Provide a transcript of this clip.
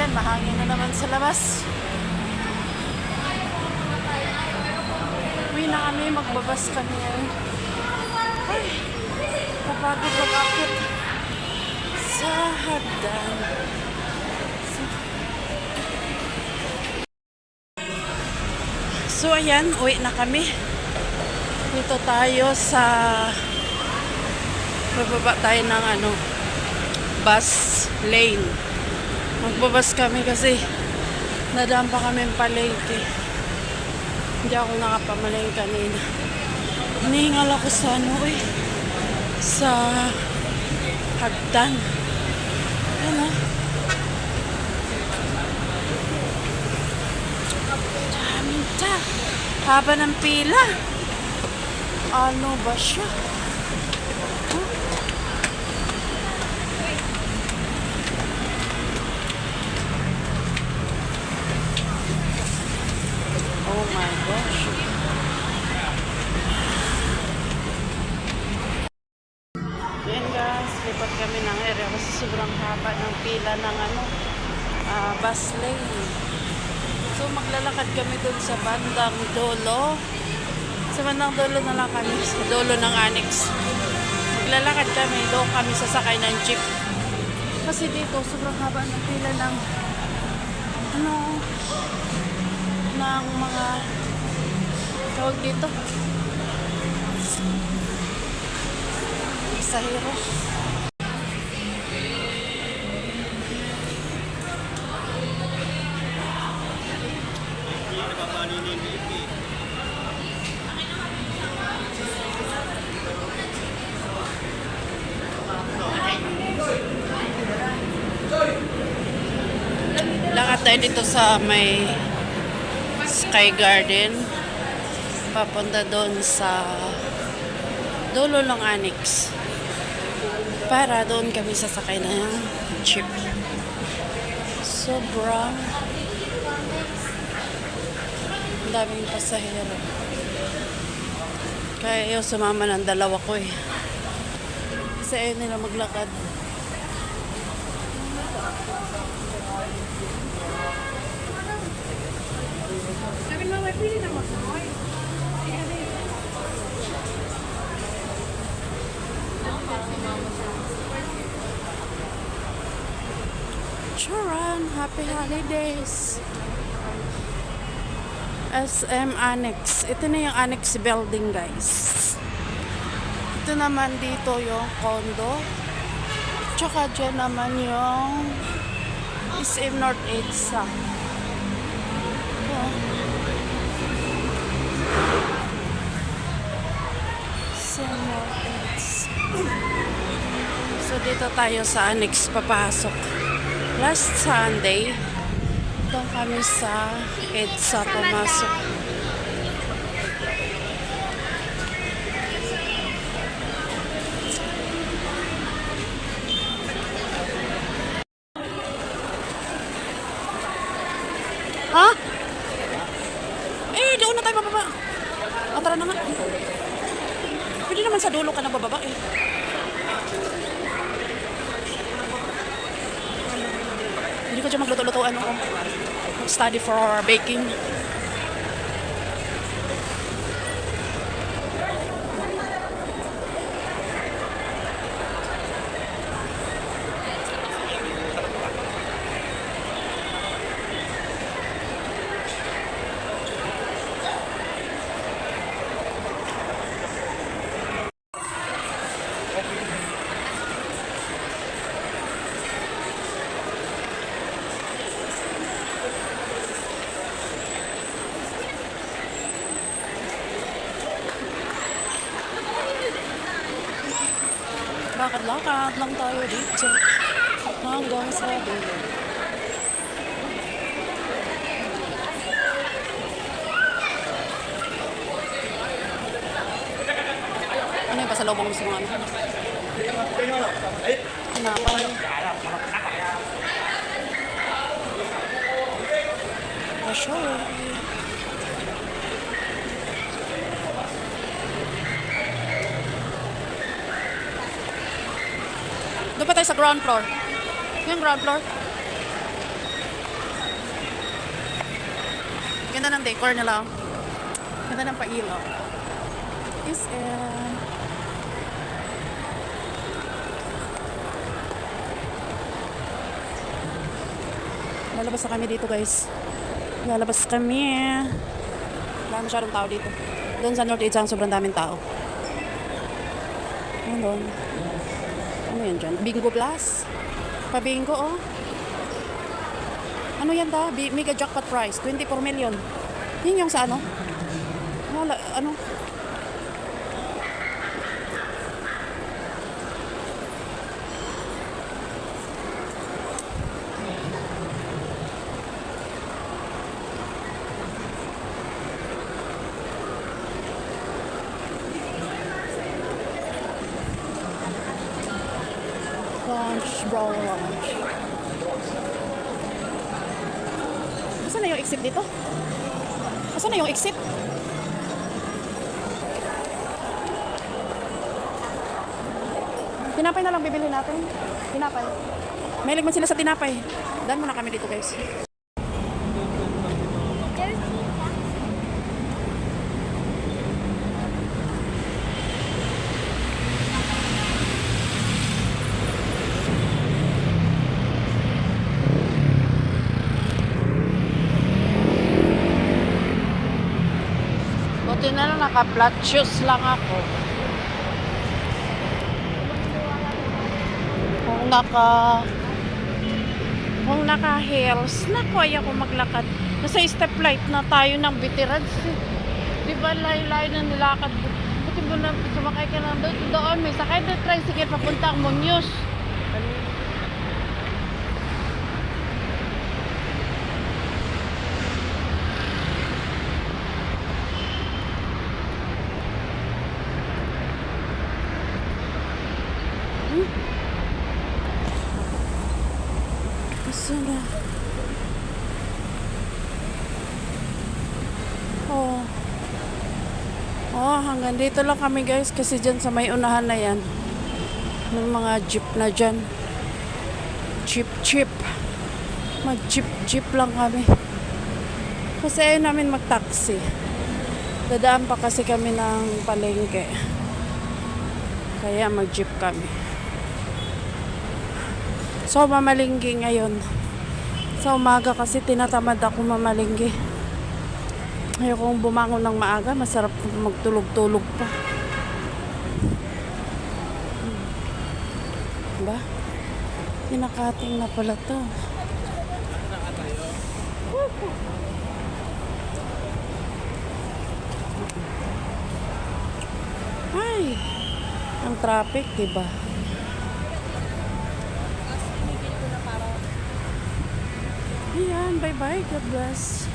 Ayan, mahangin na naman sa labas. Uwi na kami, magbabas kami ngayon. Ay, kapagod mag-akit sa hagdan. So, ayan, uwi na kami. Dito tayo sa bababa tayo ng bus lane. Magbabas kami kasi nadaan pa kami palengke. Hindi ako nakapamalengke kanina. Hinihingal ako sa sa hagdan. Ano? Daming haba ng pila. Ano ba siya? Oh my gosh. Yan guys, lipat kami ng area kasi sobrang haba ng pila ng bus lane. So maglalakad kami dun sa bandang dulo. Sa bandang dulo na lang kami, sa dulo ng Annex. Maglalakad kami, doon kami sasakay ng jeep. Kasi dito sobrang haba ng pila ng ng mga tawag dito pasahero. Lakad tayo dito sa may Sky Garden papunta doon sa dulo ng Annex para doon kami sasakay ng jeep. Sobrang daming pasahero, kaya ayaw sumama ng dalawa ko kasi ayaw nila maglakad. Charan, happy holidays. SM Annex. Ito na yung Annex building guys. Ito naman dito yung condo. Tsaka dyan naman yung SM North EDSA. So dito tayo sa Annex papasok. Last Sunday doon kami sa EDSA pumasok. Ha? Doon na tayo bababa. Tara na nga. Pwede naman sa dulo ka na bababa Hindi ko dyan magluto-luto study for baking. Lakad-lakad lang tayo dito hanggang sa dulo. Ano yung pasalubong mo sa mga Tinapay. For sure. Doon pa tayo sa ground floor. Yung ground floor. Ganda ng decor nila. Ganda ng pailaw. Is lalabas na kami dito, guys. Lalabas kami. Wala masyadong tao dito. Doon sa North East, sobrang daming tao. Ano? Ano yan dyan? Bingo Plus? Pa-bingo, oh. Ano yan da? Mega jackpot prize. 24 million. Yun yung sa ano? Wala, ano? Lunch, bro, lunch. Asan na yung exit dito? Asan na yung exit? Tinapay na lang bibili natin. Tinapay. Mahilig man sila sa tinapay. Daan muna kami dito, guys. Buti na lang naka-flat shoes lang ako. Kung naka-heels, naku, ayaw ko maglakad. Nasa stoplight na tayo ng veterans. Di ba layo-layo na nilakad? Buti mo na sumakay ka lang doon. May sakay na tricycle papunta ang Muñoz. Gusto na. Oh. Oh, hanggang dito lang kami, guys. Kasi dyan sa may unahan na yan. May mga jeep na dyan. Jeep. Mag-jeep lang kami. Kasi ayaw namin mag-taxi. Dadaan pa kasi kami ng palengke. Kaya mag-jeep kami. So, mamalinggi ngayon. Sa umaga kasi tinatamad ako mamalinggi. Ayokong bumangon ng maaga. Masarap magtulog-tulog pa. Diba? Pinakating na pala to. Ay! Ang traffic, diba? Ayan, bye-bye. God bless.